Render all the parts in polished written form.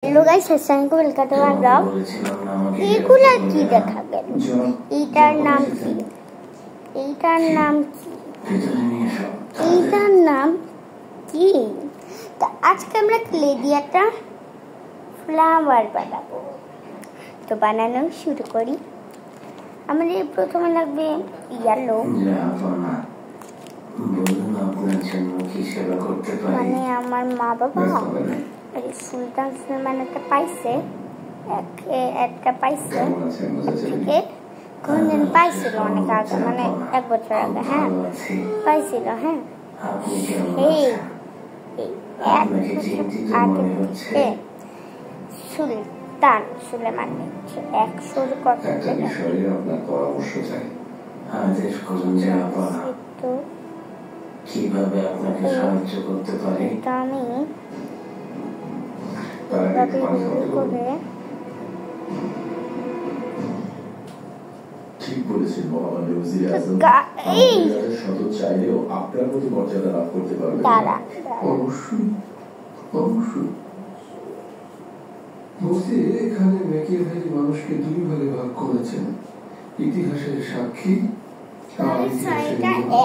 Hello guys अस्सलाम वालेकुम welcome to my blog. এগুলা কি দেখা গেল? এইটার নাম কি? এইটার নাম কি? তো আজকে আমরা ক্লে দিয়ে একটা ফ্লাওয়ার বানাবো। তো বানানো শুরু করি। আমাদের প্রথমে লাগবে ইয়েলো, মানে আমার মা বাবা সুলতান সিনেমান একটা পাইছে, একটা পাইছে থেকে কোনদিন পাইছিল অনেক আগে, মানে 1 বছর আগে। হ্যাঁ পাইছিল। হ্যাঁ এই আগে সুলতান সুলেমান নিচ্ছে 100 কত কিভাবে আপনাকে সাহায্য করতে পারি? আমি ঠিক বলেছেন মহামান্য ওজির আজম। শত চাইলেও আপনার মতো মর্যাদা লাভ করতে পারবেন। অবশ্যই অবশ্যই বলতে এখানে মেকিয়াভেলি মানুষকে 2 ভাগে ভাগ করেছেন, ইতিহাসের সাক্ষী।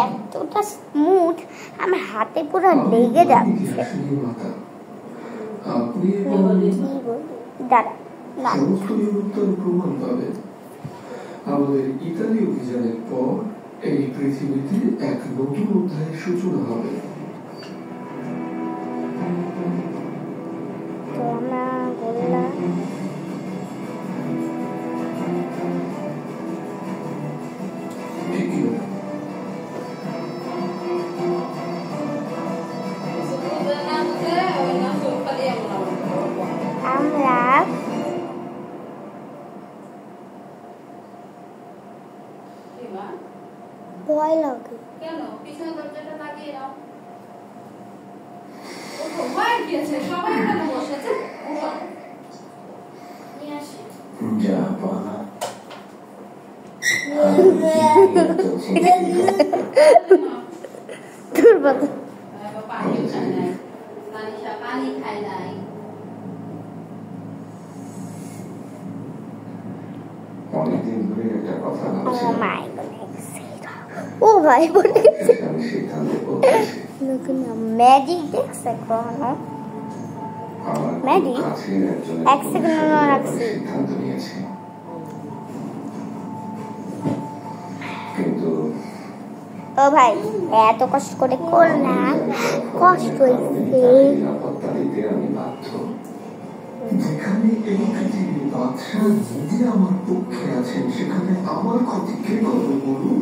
এতটা স্মুথ আমার হাতে পুরো লেগে যাচ্ছে। আপনি সমস্ত বিবর্তন প্রমাণ পাবেন। আমাদের ইতালি অভিযানের পর এই পৃথিবীতে এক নতুন অধ্যায়ের সূচনা হবে। ভয় লাগে কেন? পিছনে দরজাটা লাগিয়ে দাও। ওঠো, ভয় কি আছে? সবাই এখানে বসেছে। ওঠো, নিয়ে আসি। যা পানা তোর বাবা পানি খায় নাই, পানি খায় নাই। অনেকদিন ধরে একটা কথা ভাবছি। ও ভাই বলে আমি সিদ্ধান্ত বলতেছি। ম্যাজিক দেখছে কখনো? ম্যাজিক এক সেকেন্ড রাখছি। সিদ্ধান্ত নিয়েছি, কিন্তু ও ভাই এত কষ্ট করে করলাম, কষ্ট হয়েছে। নিরাপত্তা দিতে আমি বাধ্য। যেখানে এই পৃথিবীর বাদশা নিজে আমার পক্ষে আছেন, সেখানে আমার ক্ষতি কে করবে বলুন?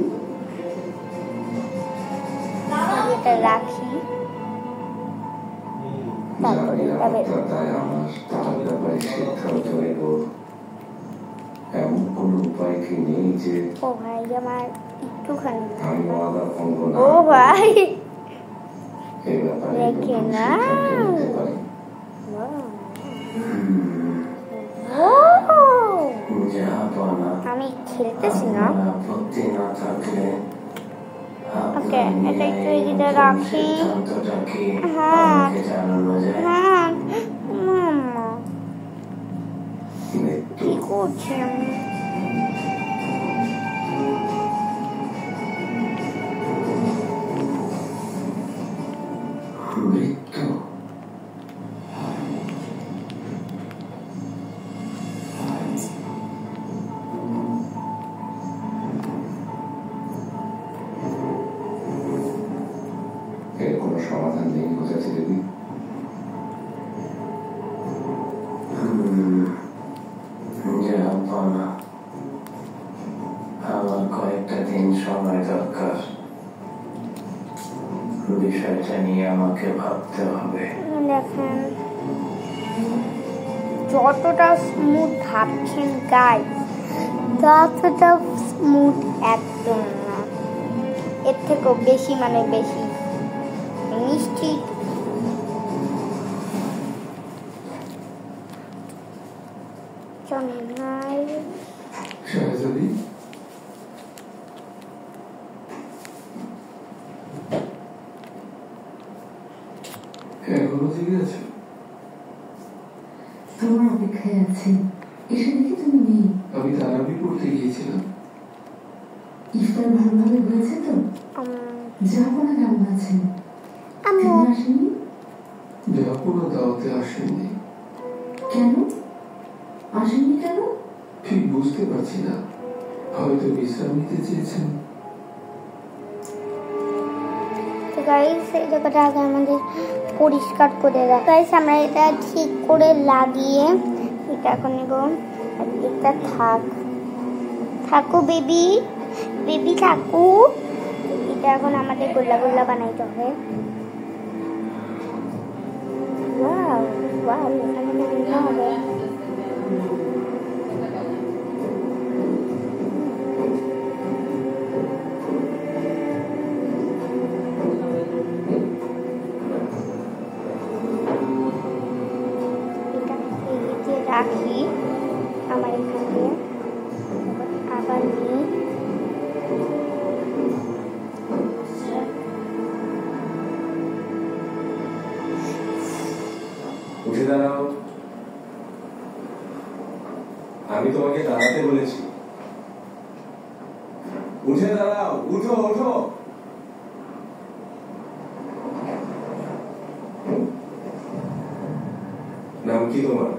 এটা রাখি, তারপরে তাই আমার তার ব্যাপারে সিদ্ধান্ত নেব। এমন কোন উপায় কি নেই যে ও ভাই আমার একটুখানি আমি ওয়াদা ভঙ্গ না ও ভাই এই ব্যাপারে রেখে না নিতে পারি। আমি খেলতেছি না। আপত্তি না থাকলে ওকে এটা একটু এদিকে রাখি। হ্যাঁ আমাকে জানানো যায়। হ্যাঁ কি করছি আমি? মৃত্যু এর কোনো সমাধান নেই বোঝাচ্ছি দেবী। আমার কয়েকটা দিন সময় দরকার। বিষয়টা নিয়ে আমাকে ভাবতে হবে। দেখেন যতটা স্মুথ ভাবছেন গাইস, ততটা স্মুথ একদম না, এর থেকেও বেশি, মানে বেশি মিষ্টি। শাহজাদি এখনো জেগে আছো? তোমার অপেক্ষায় আছি, এসে দেখি তুমি নেই। আমি তারাবি পড়তে গিয়েছিলাম। ইফতার ভালোভাবে হয়েছে তো? জাহাপনা কেমন আছেন? তিনি আসেননি? জাহাপনা দাওয়াতে আসেননি। কেন আসেননি? কেন ঠিক বুঝতে পারছি না, হয়তো বিশ্রাম নিতে চেয়েছেন। গাইস এই জায়গাটা আগে আমাদের পরিষ্কার করে রাখা। গাইস আমরা এটা ঠিক করে লাগিয়ে এটা এখন নেব। এটা থাকো বেবি থাকো। এটা এখন আমাদের গোল্লা গোল্লা বানাইতে হবে। ওয়াও ওয়াও এখানে মনে হবে রাখি আমার এখান দিয়ে আবার নিই। উঠে দাঁড়াও, আমি তোমাকে দাঁড়াতে বলেছি। উঠে দাঁড়াও, উঠো উঠো। নাম কি তোমার?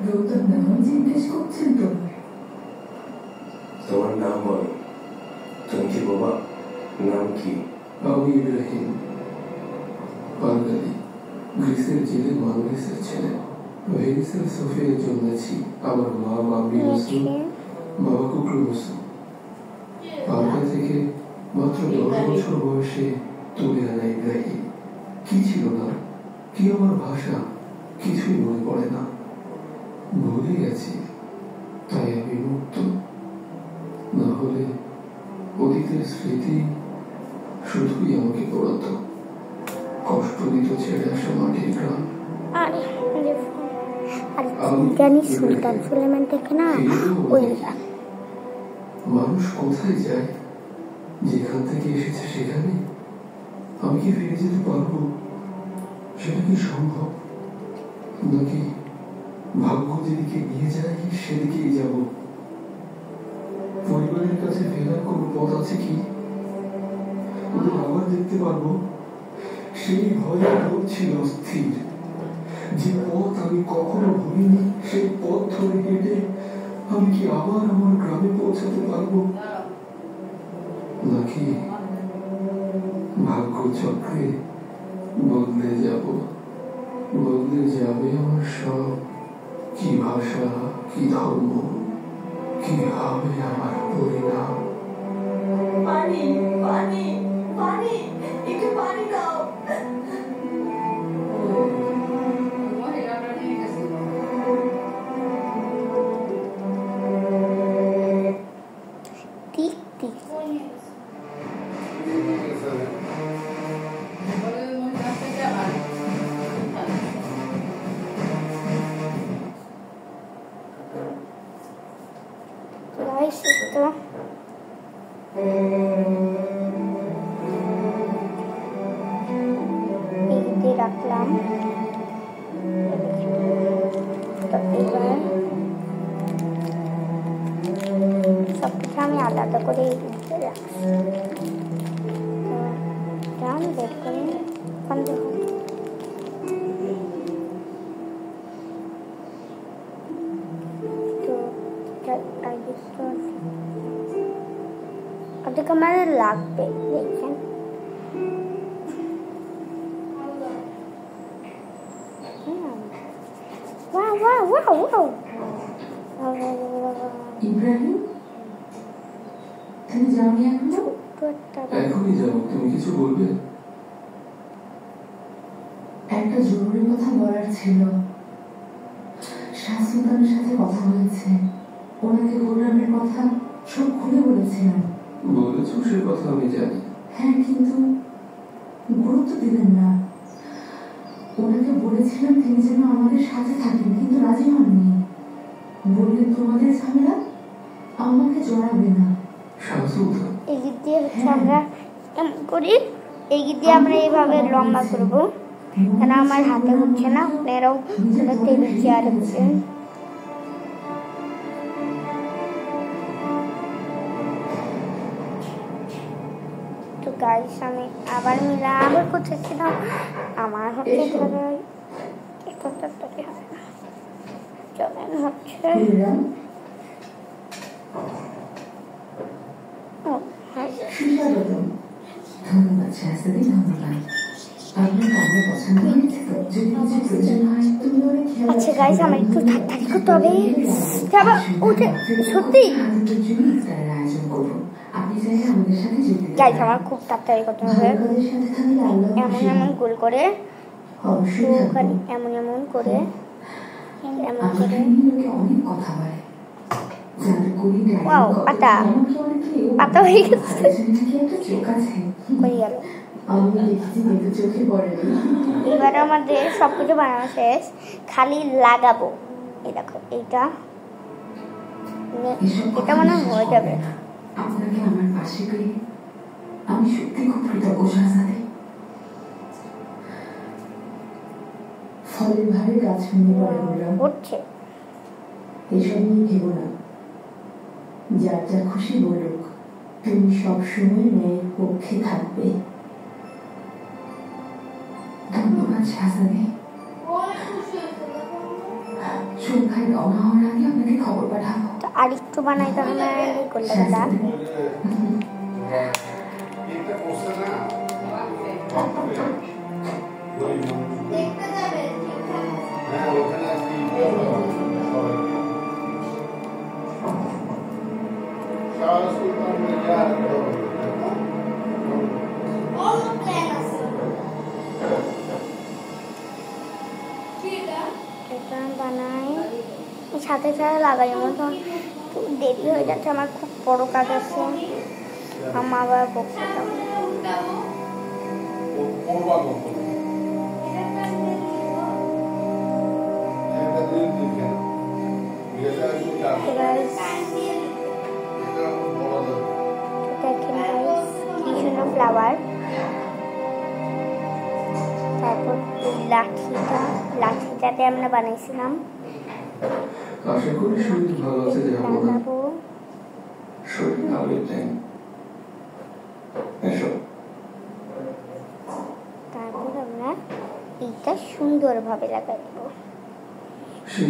রোতার নাম জিজ্ঞেস করছেন তো? তোমার নাম বলো। তুমি কি বাবা? নাম কি? আমি ইব্রাহিম, বাঙালি, গ্রিসের জেলে মানভেসের ছেলে। ভেনিসের সোফিয়ায় জন্মেছি। আমার মা মাম্মি মুসলিম, বাবা কুকুর মুসলিম। পাল্টা থেকে মাত্র 10 বছর বয়সে তুলে আনা ইব্রাহিম। কি ছিল না, কি আমার ভাষা, কিছুই মনে পড়ে না, ভুলে গেছি। তাই আমি মুক্ত। না হলে অতীতের স্মৃতি শুধুই আমাকে পড়াতো। কষ্ট দিত ছেড়ে আসা মাটির গ্রাম। জানি সুলতান সুলেমান থেকে না ওই মানুষ কোথায় যায়? যেখান থেকে এসেছে সেখানে। আমি কি ফিরে যেতে পারবো? সেটা কি সম্ভব? নাকি ভাগ্য যেদিকে নিয়ে যায় সেদিকেই যাব? পরিবারের কাছে ফেরার কোনো পথ আছে কি? ওদের আবার দেখতে পারবো? সেই ভয়ে মন ছিল স্থির। যে পথ আমি কখনো ভুলিনি, সেই পথ ধরে হেঁটে আমি কি আবার আমার গ্রামে পৌঁছাতে পারবো? নাকি ভাগ্য চক্রে বদলে যাবে আমার সব। কি ভাষা, কি ধর্ম, কি হবে আমার পরিণাম। পানি পানি পানি, একটু পানি দাও। রাখলাম। সবকিছু আমি আলাদা করে রাখছি। দেখুন অর্ধেক আমার লাগবে। দেখছেন ইব্রাহিম, তুমি যাওনি এখনো? এখনই যাবো। তুমি কিছু বলবে? একটা জরুরি কথা বলার ছিল। শাহ সুলতানের সাথে কথা হয়েছে, ওনাকে গোলামের কথা সব খুলে বলেছিলাম। বলেছো সে কথা আমি জানি। হ্যাঁ, কিন্তু গুরুত্ব দিলেন না। ওনাকে বলেছিলাম তিনি যেন আমাদের সাথে থাকেন, কিন্তু রাজি হননি। বললেন তোমাদের ঝামেলা আমাকে জড়াবে না। এগিয়ে দিয়ে হচ্ছে আমরা এমন করি, এগিয়ে দিয়ে আমরা এইভাবে লম্বা করবো। কেন আমার হাতে হচ্ছে না, আপনারাও টেবিল চেয়ারে বসেন। তো গাইস আমি আবার করতেছিলাম, আমার হচ্ছে চলেন হচ্ছে ধন্যবাদ শাস্তি, ধন্যবাদ। আচ্ছা গাইস আমার একটু তাড়াতাড়ি করতে হবে, সত্যি গাইস আমার খুব তাড়াতাড়ি করতে হবে। এমন এমন গোল করে, এমন এমন করে, এমন করে। ওয়াও, পাতা পাতা হয়ে গেছে, হয়ে গেল। এবার আমাদের সবকিছু বানানো শেষ, খালি লাগাবো। এই দেখো এইটা, এটা মনে হয়ে যাবে। আপনাকে আমার পাশে পেয়ে আমি সত্যি খুব কৃতজ্ঞ শাহজাদে। ফলের ভারে গাছ ভেঙে পড়ে বললাম, উঠছে। এসব নিয়ে ভেবো না, যার যা খুশি বলুক, তুমি সবসময় ন্যায়ের পক্ষে থাকবে। ধন্যবাদ শাহজাদে। সন্ধ্যায় রওনা হওয়ার আগে আপনাকে খবর পাঠাবো। আর একটু বানাই তাহলে করলে এটা বানাই সাথে সাথে লাগাই, মতো দেরি হয়ে যাচ্ছে, আমার খুব বড় কাজ আছে। আমার আবার বকতে ফ্লাওয়ার, তারপর লাঠিটাতে আমরা বানাইছিলাম। আশা করি শরীর ভালো আছে। শরীর ভালো নেই, তারপর আমরা এইটা সুন্দরভাবে লাগাই দেবো।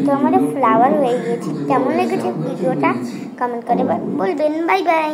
তো আমাদের ফ্লাওয়ার হয়ে গেছে। কেমন লেগেছে ভিডিওটা কমেন্ট করে বলবেন। Bye bye.